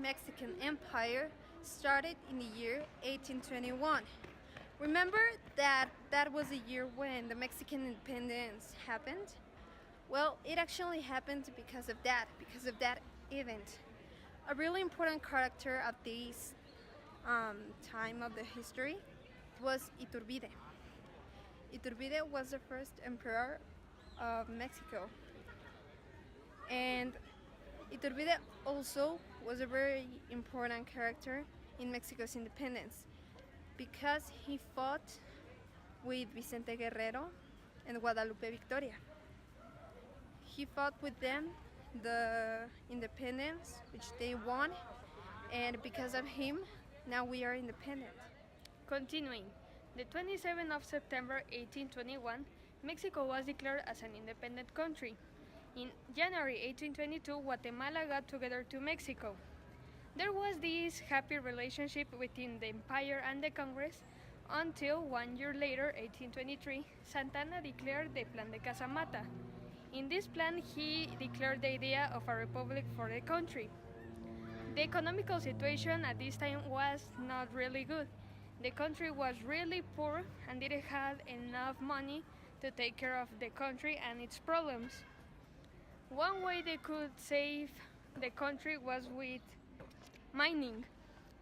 Mexican Empire started in the year 1821. Remember that was the year when the Mexican independence happened? Well, it actually happened because of that event. A really important character of this time of the history was Iturbide. Iturbide was the first emperor of Mexico. And Iturbide also was a very important character in Mexico's independence because he fought with Vicente Guerrero and Guadalupe Victoria. He fought with them the independence, which they won, and because of him, now we are independent. Continuing, the 27th of September 1821, Mexico was declared as an independent country. In January 1822, Guatemala got together to Mexico. There was this happy relationship within the empire and the Congress until 1 year later, 1823, Santa Anna declared the Plan de Casamata. In this plan, he declared the idea of a republic for the country. The economical situation at this time was not really good. The country was really poor and didn't have enough money to take care of the country and its problems. One way they could save the country was with mining,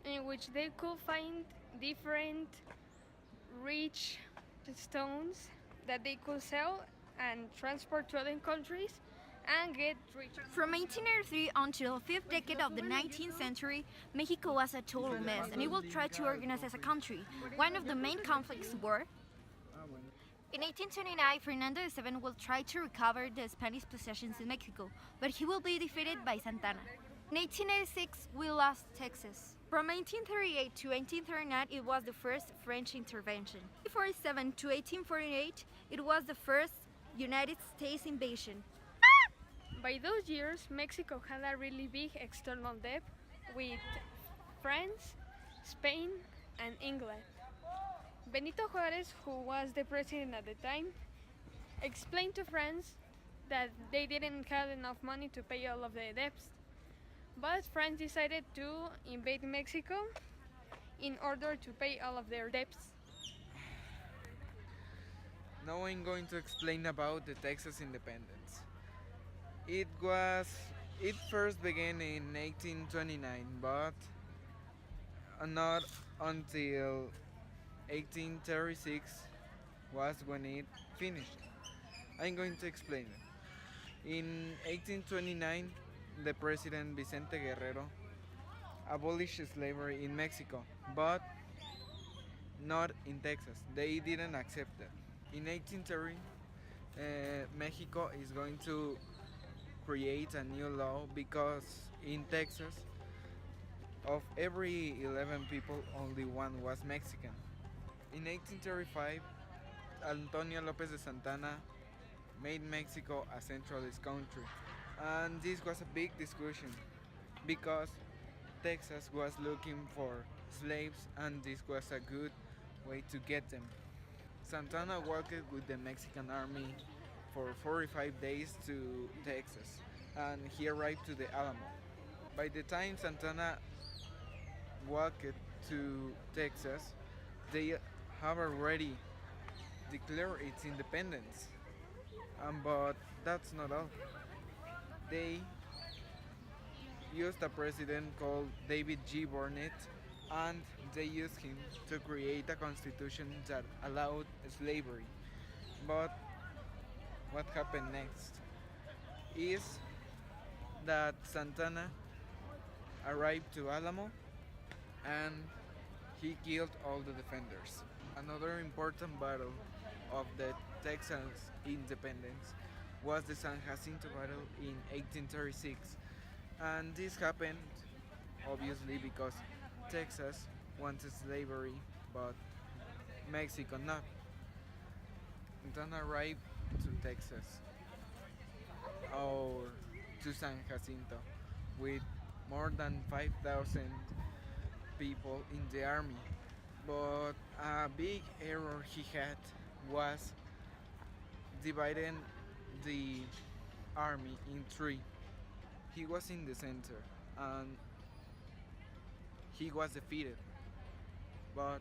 in which they could find different rich stones that they could sell and transport to other countries and get richer. From 1883 until the fifth decade of the 19th century, Mexico was a total mess and it will try to organize as a country. One of the main conflicts were in 1829, Fernando VII will try to recover the Spanish possessions in Mexico, but he will be defeated by Santa Anna. In 1886, we lost Texas. From 1838 to 1839, it was the first French intervention. 1847 to 1848, it was the first United States invasion. By those years, Mexico had a really big external debt with France, Spain, and England. Benito Juárez, who was the president at the time, explained to France that they didn't have enough money to pay all of the debts. But France decided to invade Mexico in order to pay all of their debts. Now I'm going to explain about the Texas independence. It first began in 1829, but not until 1836 was when it finished. I'm going to explain it. In 1829, the president Vicente Guerrero abolished slavery in Mexico, but not in Texas. They didn't accept it. In 1830, Mexico is going to create a new law because in Texas, of every 11 people, only one was Mexican. In 1835, Antonio López de Santana made Mexico a centralist country, and this was a big discussion because Texas was looking for slaves and this was a good way to get them. Santana walked with the Mexican army for 45 days to Texas and he arrived to the Alamo. By the time Santana walked to Texas, they have already declared its independence. But that's not all. They used a president called David G. Burnett and they used him to create a constitution that allowed slavery. But what happened next is that Santana arrived to Alamo and he killed all the defenders. Another important battle of the Texas independence was the San Jacinto battle in 1836, and this happened obviously because Texas wanted slavery but Mexico not. Santana arrived to Texas or to San Jacinto with more than 5,000 people in the army. But a big error he had was dividing the army in three. He was in the center and he was defeated, but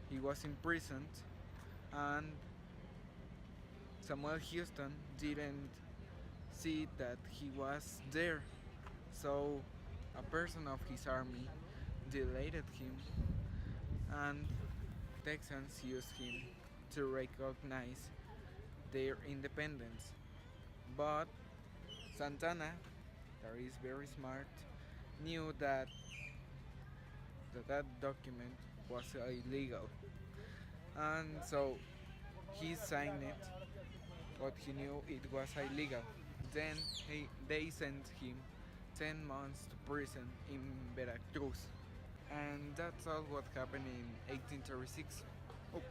he was imprisoned, and Samuel Houston didn't see that he was there, so a person of his army deleted him, and Texans used him to recognize their independence. But Santana, that is very smart, knew that document was illegal, and so he signed it, but he knew it was illegal. Then they sent him 10 months to prison in Veracruz. And that's all what happened in 1836. Oh.